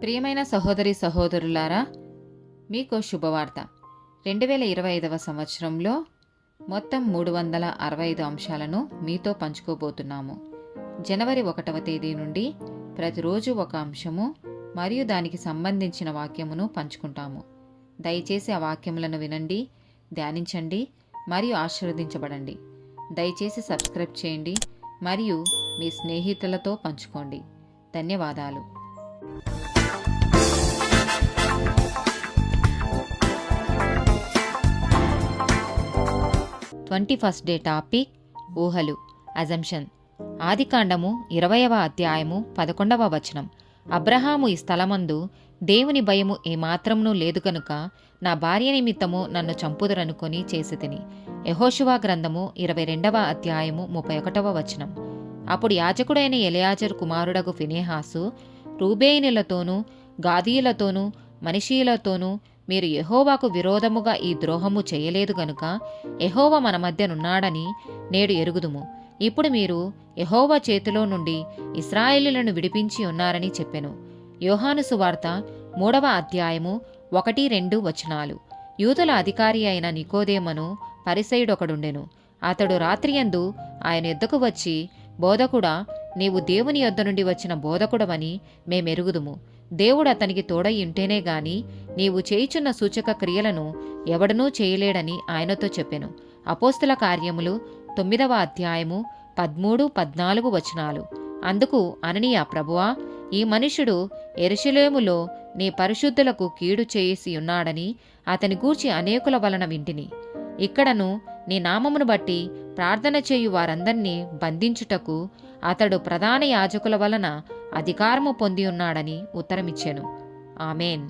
ప్రియమైన సహోదరి సహోదరులారా, మీకో శుభవార్త. 2025 సంవత్సరంలో మొత్తం 365 అంశాలను మీతో పంచుకోబోతున్నాము. జనవరి 1వ తేదీ నుండి ప్రతిరోజు ఒక అంశము మరియు దానికి సంబంధించిన వాక్యమును పంచుకుంటాము. దయచేసి ఆ వాక్యములను వినండి, ధ్యానించండి మరియు ఆశీర్వదించబడండి. దయచేసి సబ్స్క్రైబ్ చేయండి మరియు మీ స్నేహితులతో పంచుకోండి. ధన్యవాదాలు. 21st డే టాపిక్ ఊహలు, అజంప్షన్. ఆదికాండము 20వ అధ్యాయము 11వ వచనం. అబ్రహాము ఈ స్థలమందు దేవుని భయము ఏమాత్రమునూ లేదు కనుక నా భార్య నిమిత్తము నన్ను చంపుదురనుకొని చేసితిని. యెహోషువ గ్రంథము 22వ అధ్యాయము 31వ వచనం. అప్పుడు యాజకుడైన ఎలియాజరు కుమారుడగు ఫినెహాసు రూబేయునిలతోనూ గాదీయులతోనూ మనష్షీయులతోనూ మీరు యెహోవాకు విరోధముగా ఈ ద్రోహము చేయలేదు గనుక యెహోవా మన మధ్యనున్నాడని నేడు ఎరుగుదుము. ఇప్పుడు మీరు యెహోవా చేతిలో నుండి ఇశ్రాయేలీయులను విడిపించి ఉన్నారని చెప్పెను. యోహాను సువార్త 3వ అధ్యాయము 1-2 వచనాలు. యూదుల అధికారి అయిన నికోదేమను పరిసయ్యుడొకడుండెను. అతడు రాత్రియందు ఆయన యొద్దకు వచ్చి, బోధకుడా, నీవు దేవుని యొద్ద నుండి వచ్చిన బోధకుడవని మేమెరుగుదుము. దేవుడు అతనికి తోడై ఉంటేనే గాని నీవు చేయుచున్న సూచక క్రియలను ఎవడనూ చేయలేడని ఆయనతో చెప్పెను. అపోస్తల కార్యములు 9వ అధ్యాయము 13-14 వచనాలు. అందుకు అననీయ, ప్రభువా, ఈ మనుష్యుడు యెరూషలేములో నీ పరిశుద్ధులకు కీడు చేసి ఉన్నాడని అతని గూర్చి అనేకుల వలన వింటిని. ఇక్కడను నీ నామమును బట్టి ప్రార్థన చేయు వారందరినీ బంధించుటకు అతడు ప్రధాన యాజకుల వలన అధికారము పొంది ఉన్నాడని ఉత్తరమిచ్చెను. ఆమేన్.